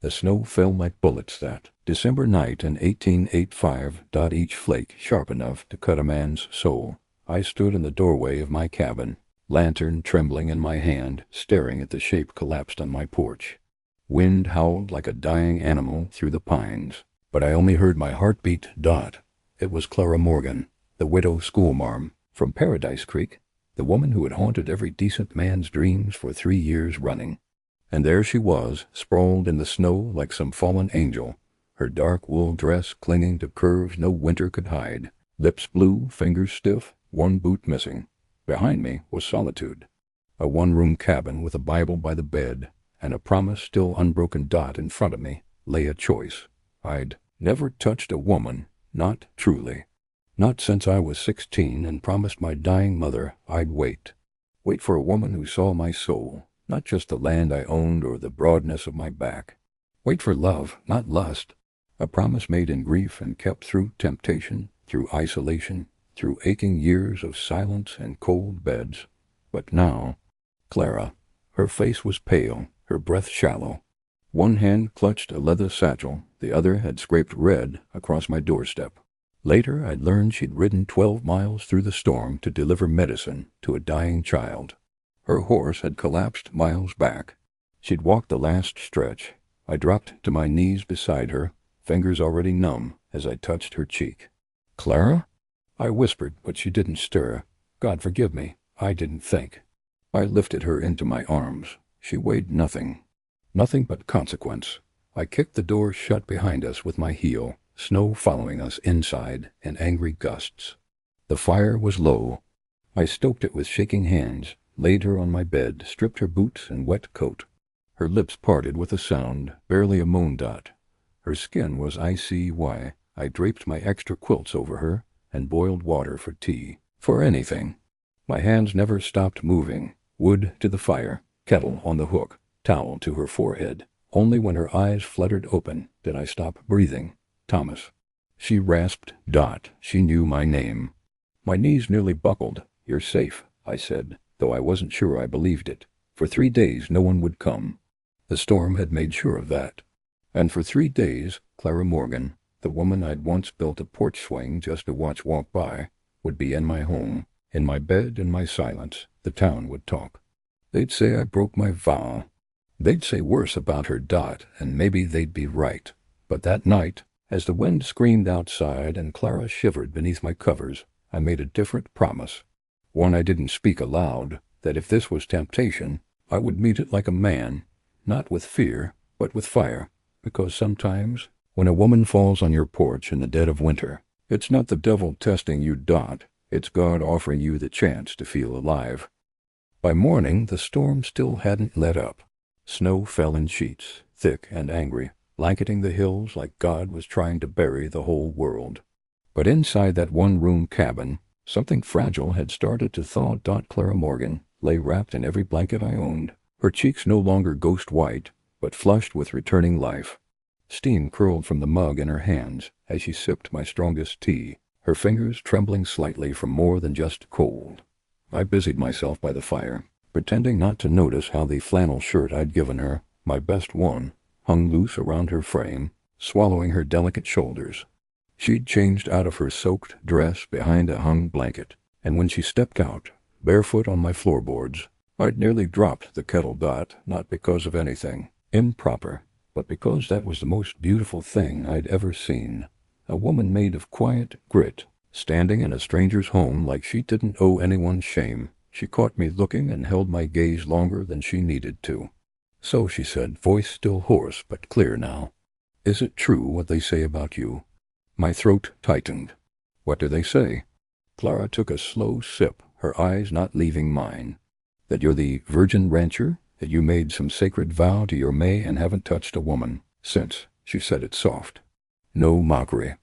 The snow fell like bullets that December night in 1885, each flake sharp enough to cut a man's soul. I stood in the doorway of my cabin, lantern trembling in my hand, staring at the shape collapsed on my porch. Wind howled like a dying animal through the pines, but I only heard my heartbeat. It was Clara Morgan, the widow schoolmarm from Paradise Creek, the woman who had haunted every decent man's dreams for 3 years running. And there she was, sprawled in the snow like some fallen angel, her dark wool dress clinging to curves no winter could hide, lips blue, fingers stiff, one boot missing. Behind me was solitude, a one-room cabin with a Bible by the bed, and a promise still unbroken. In front of me lay a choice. I'd never touched a woman, not truly. Not since I was 16 and promised my dying mother I'd wait for a woman who saw my soul, not just the land I owned or the broadness of my back. Wait for love, not lust. A promise made in grief and kept through temptation, through isolation, through aching years of silence and cold beds. But now, Clara, her face was pale, her breath shallow. One hand clutched a leather satchel, the other had scraped red across my doorstep. Later, I'd learned she'd ridden 12 miles through the storm to deliver medicine to a dying child. Her horse had collapsed miles back. She'd walked the last stretch. I dropped to my knees beside her, fingers already numb as I touched her cheek. "Clara?" I whispered, but she didn't stir. God forgive me, I didn't think. I lifted her into my arms. She weighed nothing but consequence. I kicked the door shut behind us with my heel, snow following us inside in angry gusts. The fire was low. I stoked it with shaking hands, laid her on my bed, stripped her boots and wet coat. Her lips parted with a sound, barely a moan. Her skin was icy. I draped my extra quilts over her and boiled water for tea, for anything. My hands never stopped moving. Wood to the fire, kettle on the hook, towel to her forehead. Only when her eyes fluttered open did I stop breathing. "Thomas." She rasped. She knew my name. My knees nearly buckled. "You're safe," I said, though I wasn't sure I believed it. For 3 days no one would come. The storm had made sure of that. And for 3 days, Clara Morgan, the woman I'd once built a porch swing just to watch walk by, would be in my home, in my bed, in my silence. The town would talk. They'd say I broke my vow. They'd say worse about her. And maybe they'd be right. But that night, as the wind screamed outside and Clara shivered beneath my covers, I made a different promise. One I didn't speak aloud, that if this was temptation, I would meet it like a man, not with fear, but with fire, because sometimes, when a woman falls on your porch in the dead of winter, it's not the devil testing you. It's God offering you the chance to feel alive. By morning, the storm still hadn't let up. Snow fell in sheets, thick and angry, blanketing the hills like God was trying to bury the whole world. But inside that one-room cabin, something fragile had started to thaw. Clara Morgan lay wrapped in every blanket I owned, her cheeks no longer ghost white, but flushed with returning life. Steam curled from the mug in her hands as she sipped my strongest tea, her fingers trembling slightly from more than just cold. I busied myself by the fire, pretending not to notice how the flannel shirt I'd given her, my best one, hung loose around her frame, swallowing her delicate shoulders. She'd changed out of her soaked dress behind a hung blanket, and when she stepped out, barefoot on my floorboards, I'd nearly dropped the kettle. Not because of anything improper, but because that was the most beautiful thing I'd ever seen. A woman made of quiet grit, standing in a stranger's home like she didn't owe anyone shame. She caught me looking and held my gaze longer than she needed to. "So," she said, voice still hoarse but clear now, "is it true what they say about you?" My throat tightened. "What do they say?" Clara took a slow sip, her eyes not leaving mine. "That you're the virgin rancher? That you made some sacred vow to your May and haven't touched a woman since?" She said it soft. No mockery.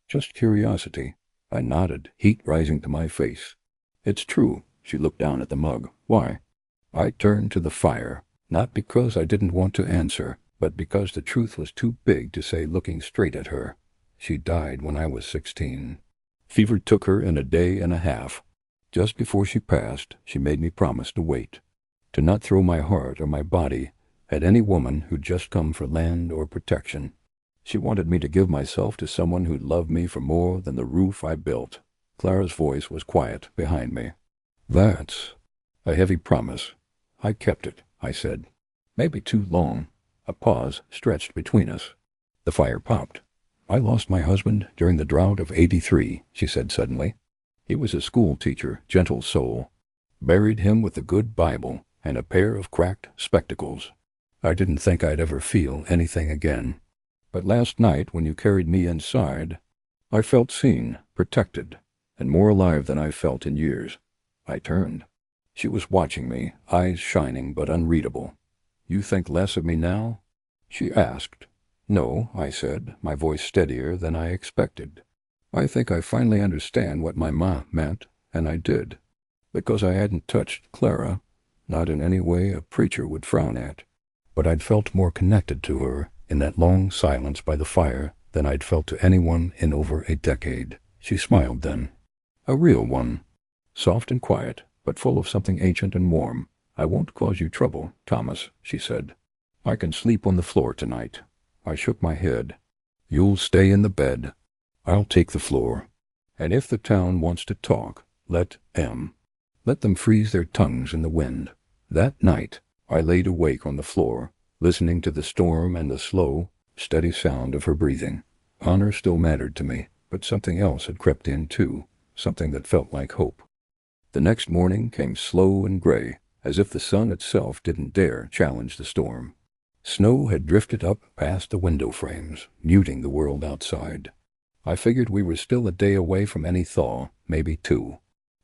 Just curiosity. I nodded, heat rising to my face. "It's true." She looked down at the mug. "Why?" I turned to the fire, not because I didn't want to answer, but because the truth was too big to say looking straight at her. She died when I was 16. Fever took her in a day and a half. Just before she passed, she made me promise to wait, to not throw my heart or my body at any woman who'd just come for land or protection. She wanted me to give myself to someone who'd love me for more than the roof I built. Clara's voice was quiet behind me. That's a heavy promise. I kept it, I said. Maybe too long. A pause stretched between us. The fire popped. I lost my husband during the drought of '83, she said suddenly. He was a school teacher, gentle soul. Buried him with the good Bible and a pair of cracked spectacles. I didn't think I'd ever feel anything again. But last night, when you carried me inside, I felt seen, protected, and more alive than I've felt in years. I turned. She was watching me, eyes shining but unreadable. You think less of me now? She asked. No, I said, my voice steadier than I expected. I think I finally understand what my ma meant, and I did. Because I hadn't touched Clara, not in any way a preacher would frown at. But I'd felt more connected to her in that long silence by the fire than I'd felt to anyone in over a decade. She smiled then. A real one. Soft and quiet, but full of something ancient and warm. I won't cause you trouble, Thomas, she said. I can sleep on the floor tonight. I shook my head. You'll stay in the bed. I'll take the floor. And if the town wants to talk, let them. Let them freeze their tongues in the wind. That night, I laid awake on the floor, listening to the storm and the slow, steady sound of her breathing. Honor still mattered to me, but something else had crept in too, something that felt like hope. The next morning came slow and gray, as if the sun itself didn't dare challenge the storm. Snow had drifted up past the window frames, muting the world outside. I figured we were still a day away from any thaw, maybe two.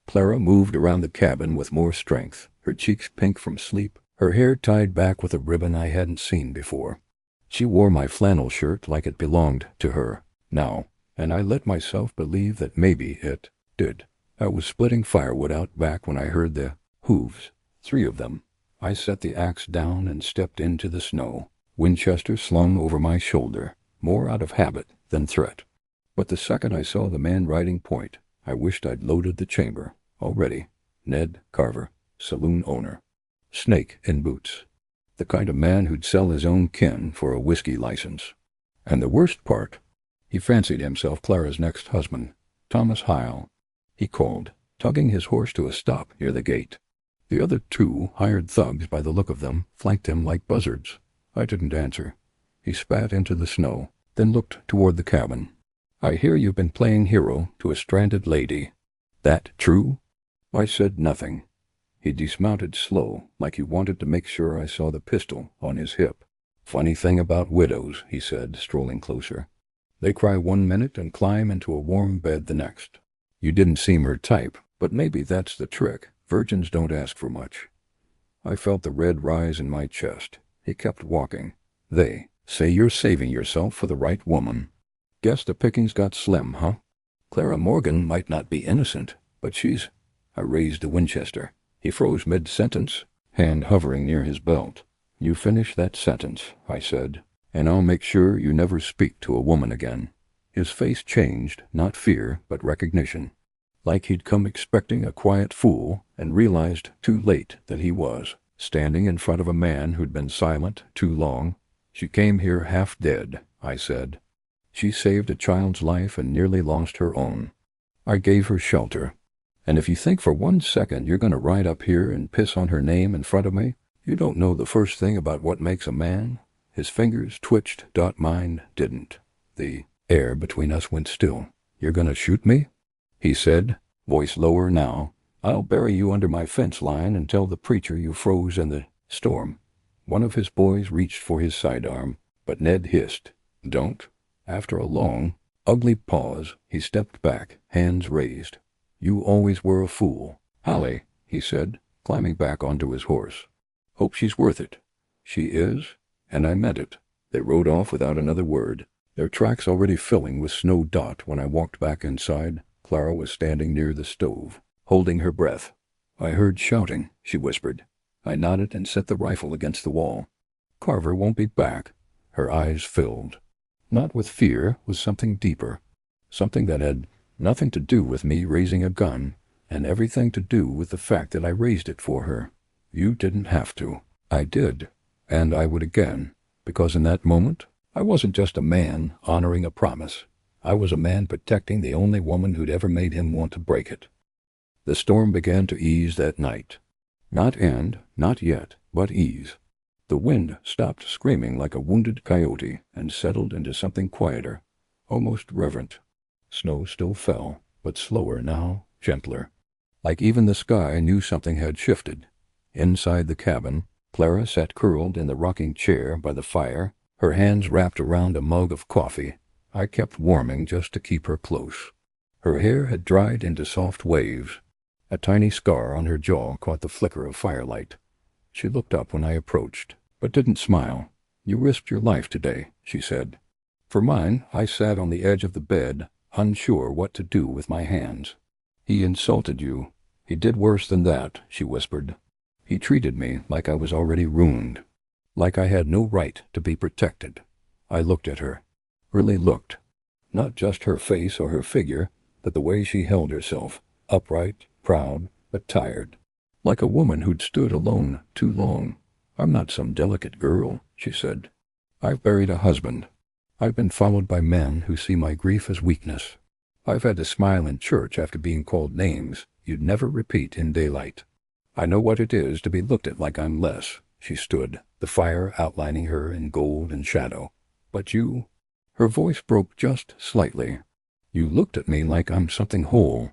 Clara moved around the cabin with more strength, her cheeks pink from sleep, her hair tied back with a ribbon I hadn't seen before. She wore my flannel shirt like it belonged to her now, and I let myself believe that maybe it did. I was splitting firewood out back when I heard the hooves, 3 of them. I set the axe down and stepped into the snow, Winchester slung over my shoulder, more out of habit than threat. But the second I saw the man riding point, I wished I'd loaded the chamber already. Ned Carver, saloon owner. Snake in boots. The kind of man who'd sell his own kin for a whiskey license. And the worst part, he fancied himself Clara's next husband, Thomas Hyle. He called, tugging his horse to a stop near the gate. The other 2 hired thugs, by the look of them, flanked him like buzzards. I didn't answer. He spat into the snow, then looked toward the cabin. I hear you've been playing hero to a stranded lady. That true? I said nothing. He dismounted slow, like he wanted to make sure I saw the pistol on his hip. Funny thing about widows, he said, strolling closer. They cry one minute and climb into a warm bed the next. You didn't seem her type, but maybe that's the trick. Virgins don't ask for much. I felt the red rise in my chest. He kept walking. They say you're saving yourself for the right woman. Guess the pickings got slim, huh? Clara Morgan might not be innocent, but she's... I raised the Winchester. He froze mid-sentence, hand hovering near his belt. You finish that sentence, I said, and I'll make sure you never speak to a woman again. His face changed, not fear, but recognition. Like he'd come expecting a quiet fool and realized too late that he was, standing in front of a man who'd been silent too long. She came here half dead, I said. She saved a child's life and nearly lost her own. I gave her shelter. And if you think for 1 second you're going to ride up here and piss on her name in front of me, you don't know the first thing about what makes a man. His fingers twitched, mine didn't. The air between us went still. You're going to shoot me? He said, voice lower now. I'll bury you under my fence line and tell the preacher you froze in the storm. One of his boys reached for his sidearm, but Ned hissed, Don't. After a long, ugly pause, he stepped back, hands raised. You always were a fool. Hallie, he said, climbing back onto his horse. Hope she's worth it. She is, and I meant it. They rode off without another word, their tracks already filling with snow dot when I walked back inside. Clara was standing near the stove, holding her breath. I heard shouting, she whispered. I nodded and set the rifle against the wall. Carver won't be back. Her eyes filled. Not with fear, with something deeper. Something that had nothing to do with me raising a gun, and everything to do with the fact that I raised it for her. You didn't have to. I did. And I would again, because in that moment, I wasn't just a man honoring a promise. I was a man protecting the only woman who'd ever made him want to break it. The storm began to ease that night. Not end, not yet, but ease. The wind stopped screaming like a wounded coyote and settled into something quieter, almost reverent. Snow still fell, but slower now, gentler. Like even the sky knew something had shifted. Inside the cabin, Clara sat curled in the rocking chair by the fire, her hands wrapped around a mug of coffee. I kept warming just to keep her close. Her hair had dried into soft waves. A tiny scar on her jaw caught the flicker of firelight. She looked up when I approached, but didn't smile. "You risked your life today," she said. For mine, I sat on the edge of the bed, unsure what to do with my hands. "He insulted you. He did worse than that," she whispered. "He treated me like I was already ruined, like I had no right to be protected." I looked at her. Really looked. Not just her face or her figure, but the way she held herself, upright, proud, but tired. Like a woman who'd stood alone too long. "I'm not some delicate girl," she said. "I've buried a husband. I've been followed by men who see my grief as weakness. I've had to smile in church after being called names you'd never repeat in daylight. I know what it is to be looked at like I'm less." She stood, the fire outlining her in gold and shadow. "But you—" Her voice broke just slightly. "You looked at me like I'm something whole.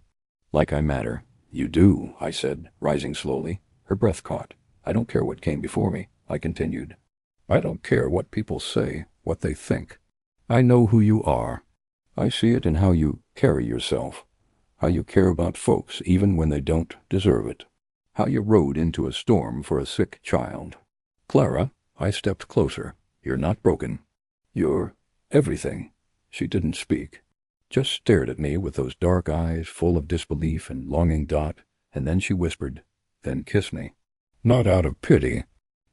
Like I matter." "You do," I said, rising slowly. Her breath caught. "I don't care what came before me," I continued. "I don't care what people say, what they think. I know who you are. I see it in how you carry yourself, how you care about folks even when they don't deserve it, how you rode into a storm for a sick child. Clara," I stepped closer, "you're not broken. You're everything." She didn't speak, just stared at me with those dark eyes full of disbelief and longing. And then she whispered, "Then kiss me." Not out of pity,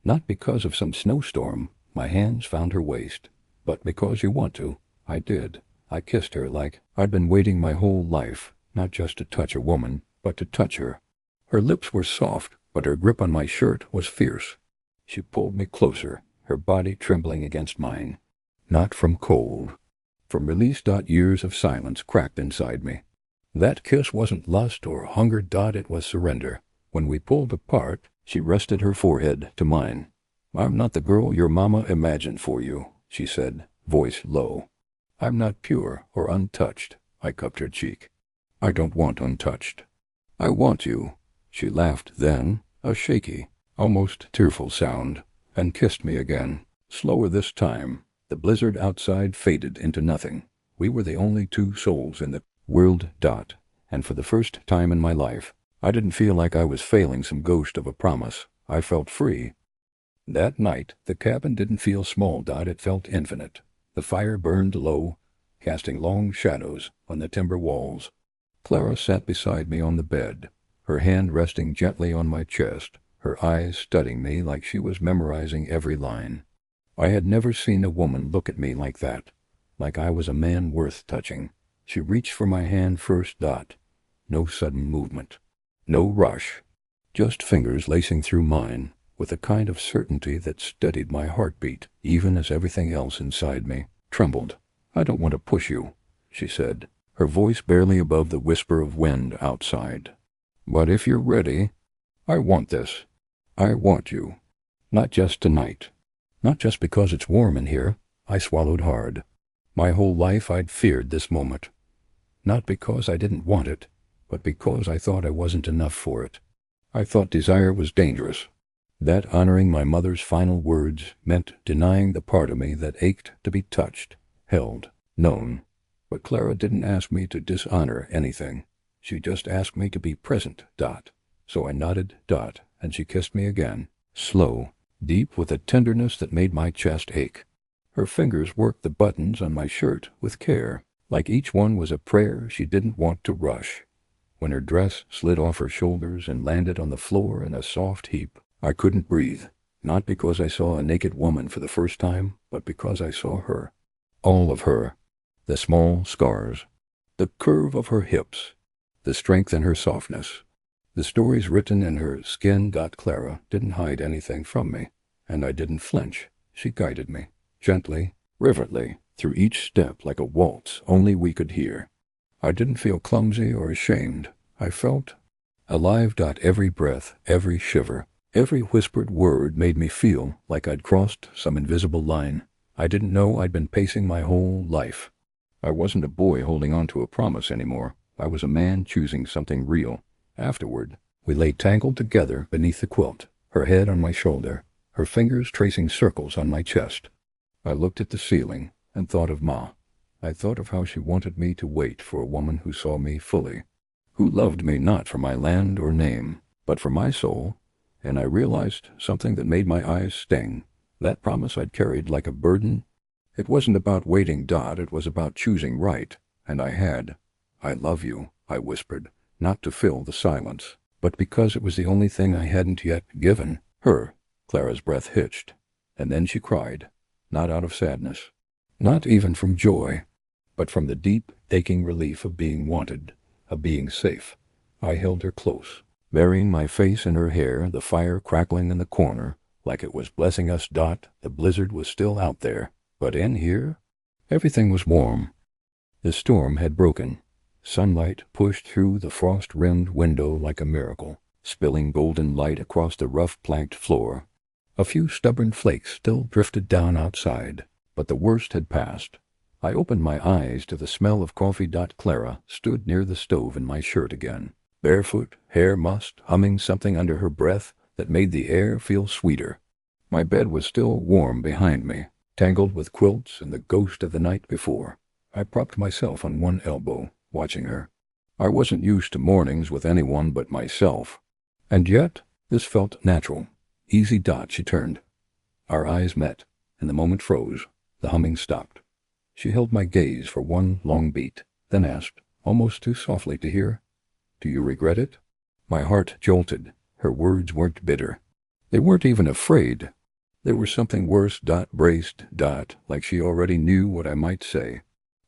not because of some snowstorm, my hands found her waist, but because you want to. I did. I kissed her like I'd been waiting my whole life, not just to touch a woman, but to touch her. Her lips were soft, but her grip on my shirt was fierce. She pulled me closer, her body trembling against mine. Not from cold. From release. Years of silence cracked inside me. That kiss wasn't lust or hunger. It was surrender. When we pulled apart, she rested her forehead to mine. "I'm not the girl your mama imagined for you," she said, voice low. "I'm not pure or untouched." I cupped her cheek. "I don't want untouched. I want you." She laughed then, a shaky, almost tearful sound, and kissed me again, slower this time. The blizzard outside faded into nothing. We were the only two souls in the world. And for the first time in my life, I didn't feel like I was failing some ghost of a promise. I felt free. That night, the cabin didn't feel small. It felt infinite. The fire burned low, casting long shadows on the timber walls. Clara sat beside me on the bed, her hand resting gently on my chest, her eyes studying me like she was memorizing every line. I had never seen a woman look at me like that, like I was a man worth touching. She reached for my hand first. No sudden movement. No rush. Just fingers lacing through mine, with a kind of certainty that steadied my heartbeat, even as everything else inside me trembled. "I don't want to push you," she said, her voice barely above the whisper of wind outside. "But if you're ready, I want this. I want you. Not just tonight. Not just because it's warm in here." I swallowed hard. My whole life I'd feared this moment. Not because I didn't want it, but because I thought I wasn't enough for it. I thought desire was dangerous. That honoring my mother's final words meant denying the part of me that ached to be touched, held, known. But Clara didn't ask me to dishonor anything. She just asked me to be present. So I nodded. And she kissed me again, slow, deep, with a tenderness that made my chest ache. Her fingers worked the buttons on my shirt with care, like each one was a prayer she didn't want to rush. When her dress slid off her shoulders and landed on the floor in a soft heap, I couldn't breathe, not because I saw a naked woman for the first time, but because I saw her. All of her. The small scars, the curve of her hips, the strength in her softness. The stories written in her skin. Clara didn't hide anything from me. and I didn't flinch. She guided me, gently, reverently, through each step like a waltz only we could hear. I didn't feel clumsy or ashamed. I felt alive. Every breath, every shiver, every whispered word made me feel like I'd crossed some invisible line I didn't know I'd been pacing my whole life. I wasn't a boy holding on to a promise anymore. I was a man choosing something real. Afterward, we lay tangled together beneath the quilt, her head on my shoulder, her fingers tracing circles on my chest. I looked at the ceiling and thought of Ma. I thought of how she wanted me to wait for a woman who saw me fully, who loved me not for my land or name, but for my soul, and I realized something that made my eyes sting. That promise I'd carried like a burden. It wasn't about waiting, it was about choosing right, and I had. I love you, I whispered, not to fill the silence, but because it was the only thing I hadn't yet given her. Clara's breath hitched, and then she cried, not out of sadness, not even from joy, but from the deep, aching relief of being wanted, of being safe. I held her close, burying my face in her hair, the fire crackling in the corner, like it was blessing us. The blizzard was still out there, but in here, everything was warm. The storm had broken. Sunlight pushed through the frost-rimmed window like a miracle, spilling golden light across the rough planked floor. A few stubborn flakes still drifted down outside, but the worst had passed. I opened my eyes to the smell of coffee. Clara stood near the stove in my shirt again, barefoot, hair mussed, humming something under her breath that made the air feel sweeter. My bed was still warm behind me, tangled with quilts and the ghost of the night before. I propped myself on one elbow, watching her. I wasn't used to mornings with anyone but myself, and yet this felt natural. Easy. She turned. Our eyes met, and the moment froze. The humming stopped. She held my gaze for one long beat, then asked, almost too softly to hear, "Do you regret it?" My heart jolted. Her words weren't bitter. They weren't even afraid. They were something worse. Braced. Like she already knew what I might say.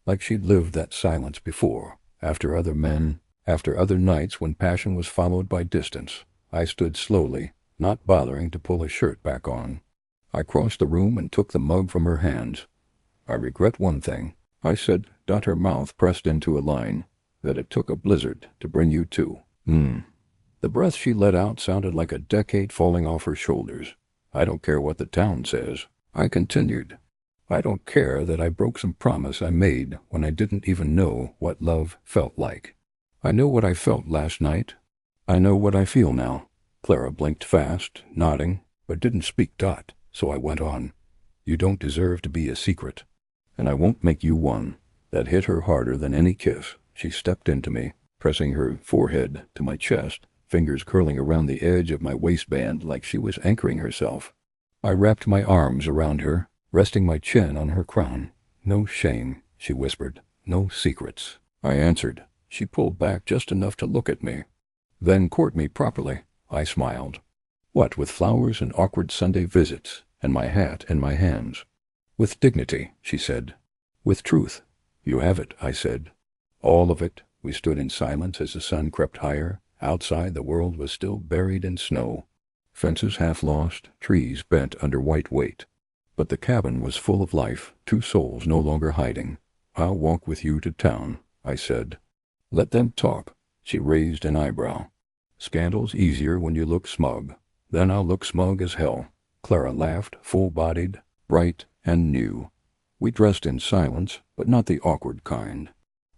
Like she'd lived that silence before, after other men, after other nights when passion was followed by distance. I stood slowly, not bothering to pull his shirt back on. I crossed the room and took the mug from her hands. "I regret one thing," I said. Her mouth pressed into a line, "that it took a blizzard to bring you to." The breath she let out sounded like a decade falling off her shoulders. "I don't care what the town says," I continued. "I don't care that I broke some promise I made when I didn't even know what love felt like. I know what I felt last night. I know what I feel now." Clara blinked fast, nodding, but didn't speak. So I went on. "You don't deserve to be a secret, and I won't make you one." That hit her harder than any kiss. She stepped into me, pressing her forehead to my chest, fingers curling around the edge of my waistband like she was anchoring herself. I wrapped my arms around her, resting my chin on her crown. "No shame," she whispered. "No secrets." I answered. She pulled back just enough to look at me. "Then court me properly," I smiled. "What, with flowers and awkward Sunday visits, and my hat in my hands?" "With dignity," she said. "With truth." "You have it," I said. "All of it." We stood in silence as the sun crept higher. Outside, the world was still buried in snow. Fences half lost, trees bent under white weight. But the cabin was full of life, two souls no longer hiding. "I'll walk with you to town," I said. "Let them talk." She raised an eyebrow. "Scandal's easier when you look smug." "Then I'll look smug as hell." Clara laughed, full-bodied, bright, and new. We dressed in silence, but not the awkward kind.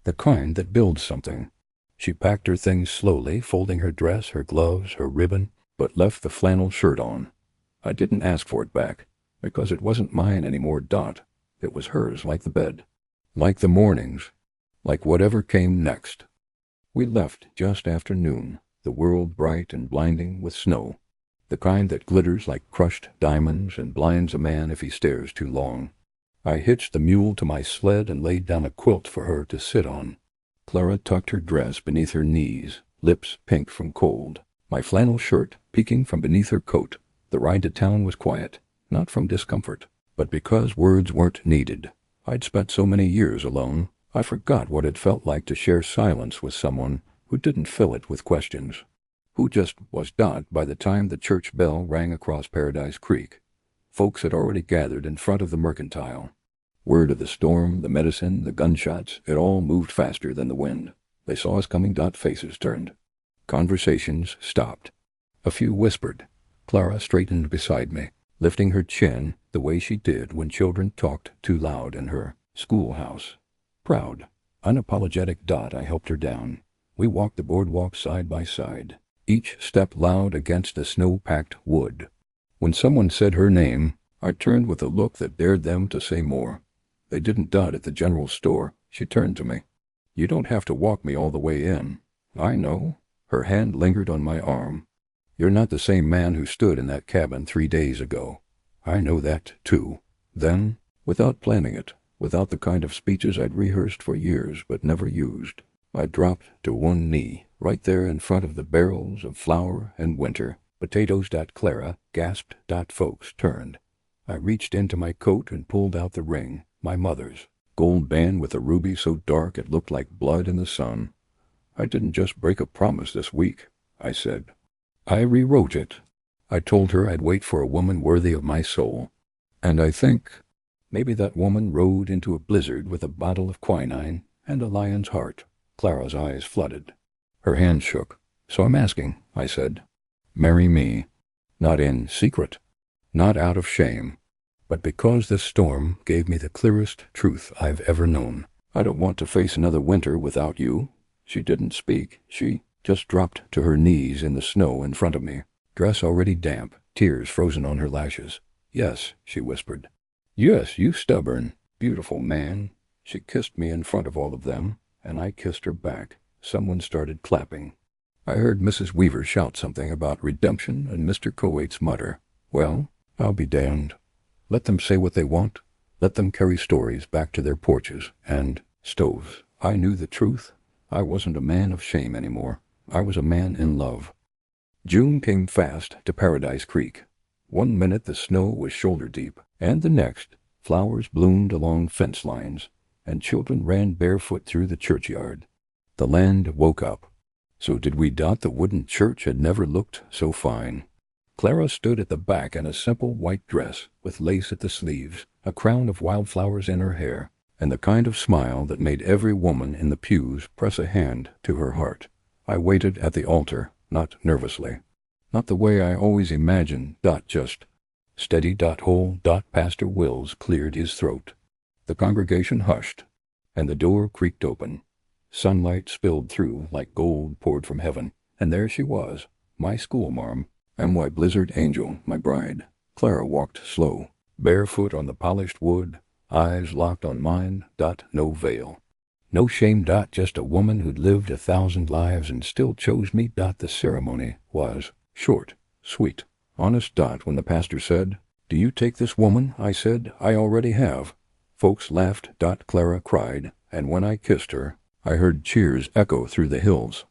The kind that builds something. She packed her things slowly, folding her dress, her gloves, her ribbon, but left the flannel shirt on. I didn't ask for it back, because it wasn't mine anymore. It was hers, like the bed, like the mornings, like whatever came next. We left just after noon, the world bright and blinding with snow, the kind that glitters like crushed diamonds and blinds a man if he stares too long. I hitched the mule to my sled and laid down a quilt for her to sit on. Clara tucked her dress beneath her knees, lips pink from cold, my flannel shirt peeking from beneath her coat. The ride to town was quiet, not from discomfort, but because words weren't needed. I'd spent so many years alone, I forgot what it felt like to share silence with someone who didn't fill it with questions, who just was. By the time the church bell rang across Paradise Creek, Folks had already gathered in front of the mercantile. Word of the storm, the medicine, the gunshots, it all moved faster than the wind. They saw us coming. Faces turned. Conversations stopped. A few whispered. Clara straightened beside me, lifting her chin the way she did when children talked too loud in her schoolhouse. Proud, unapologetic. I helped her down. We walked the boardwalk side by side, each step loud against the snow-packed wood. When someone said her name, I turned with a look that dared them to say more. They didn't. At the general store, she turned to me. You don't have to walk me all the way in. I know. Her hand lingered on my arm. You're not the same man who stood in that cabin 3 days ago. I know that, too. Then, without planning it, without the kind of speeches I'd rehearsed for years but never used, I dropped to one knee, right there in front of the barrels of flour and winter potatoes. Clara gasped. Folks turned. I reached into my coat and pulled out the ring, my mother's, gold band with a ruby so dark it looked like blood in the sun. I didn't just break a promise this week, I said. I rewrote it. I told her I'd wait for a woman worthy of my soul. And I think maybe that woman rode into a blizzard with a bottle of quinine and a lion's heart. Clara's eyes flooded. Her hand shook. So I'm asking, I said. Marry me. Not in secret. Not out of shame. But because this storm gave me the clearest truth I've ever known. I don't want to face another winter without you. She didn't speak. She just dropped to her knees in the snow in front of me, dress already damp, tears frozen on her lashes. Yes, she whispered. Yes, you stubborn, beautiful man. She kissed me in front of all of them, and I kissed her back. Someone started clapping. I heard Mrs. Weaver shout something about redemption and Mr. Coates mutter, well, I'll be damned. Let them say what they want. Let them carry stories back to their porches and stoves. I knew the truth. I wasn't a man of shame anymore. I was a man in love. June came fast to Paradise Creek. 1 minute the snow was shoulder deep, and the next, flowers bloomed along fence lines, and children ran barefoot through the churchyard. The land woke up. So did we. The wooden church had never looked so fine. Clara stood at the back in a simple white dress, with lace at the sleeves, a crown of wildflowers in her hair, and the kind of smile that made every woman in the pews press a hand to her heart. I waited at the altar, not nervously. Not the way I always imagined. Just steady. Hold. Pastor Wills cleared his throat. The congregation hushed, and the door creaked open. Sunlight spilled through like gold poured from heaven, and there she was, my schoolmarm, my blizzard angel, my bride. Clara walked slow, barefoot on the polished wood, eyes locked on mine. No veil. No shame. Just a woman who'd lived 1,000 lives and still chose me. The ceremony was short, sweet, honest. When the pastor said, "Do you take this woman?" I said, "I already have." Folks laughed. Clara cried, and when I kissed her, I heard cheers echo through the hills.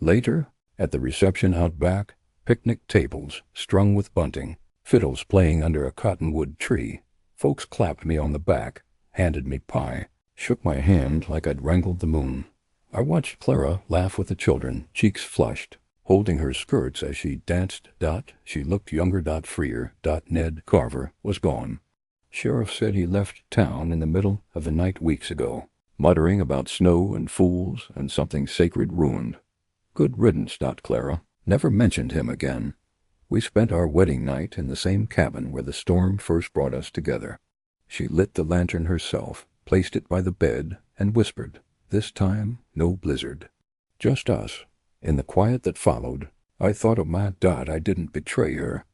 Later, at the reception out back, picnic tables strung with bunting, fiddles playing under a cottonwood tree. Folks clapped me on the back, handed me pie, shook my hand like I'd wrangled the moon. I watched Clara laugh with the children, cheeks flushed, holding her skirts as she danced. She looked younger. Freer. Ned Carver was gone. Sheriff said he left town in the middle of the night weeks ago, muttering about snow and fools and something sacred ruined. Good riddance. Clara never mentioned him again. We spent our wedding night in the same cabin where the storm first brought us together. She lit the lantern herself, placed it by the bed, and whispered, "This time, no blizzard. Just us." In the quiet that followed, I thought of my I didn't betray her.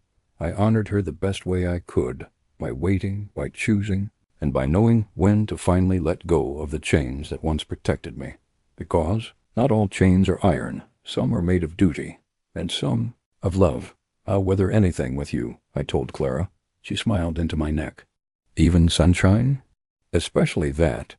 I honored her the best way I could, by waiting, by choosing, and by knowing when to finally let go of the chains that once protected me. Because not all chains are iron. Some are made of duty, and some of love. I'll weather anything with you, I told Clara. She smiled into my neck. Even sunshine? Especially that.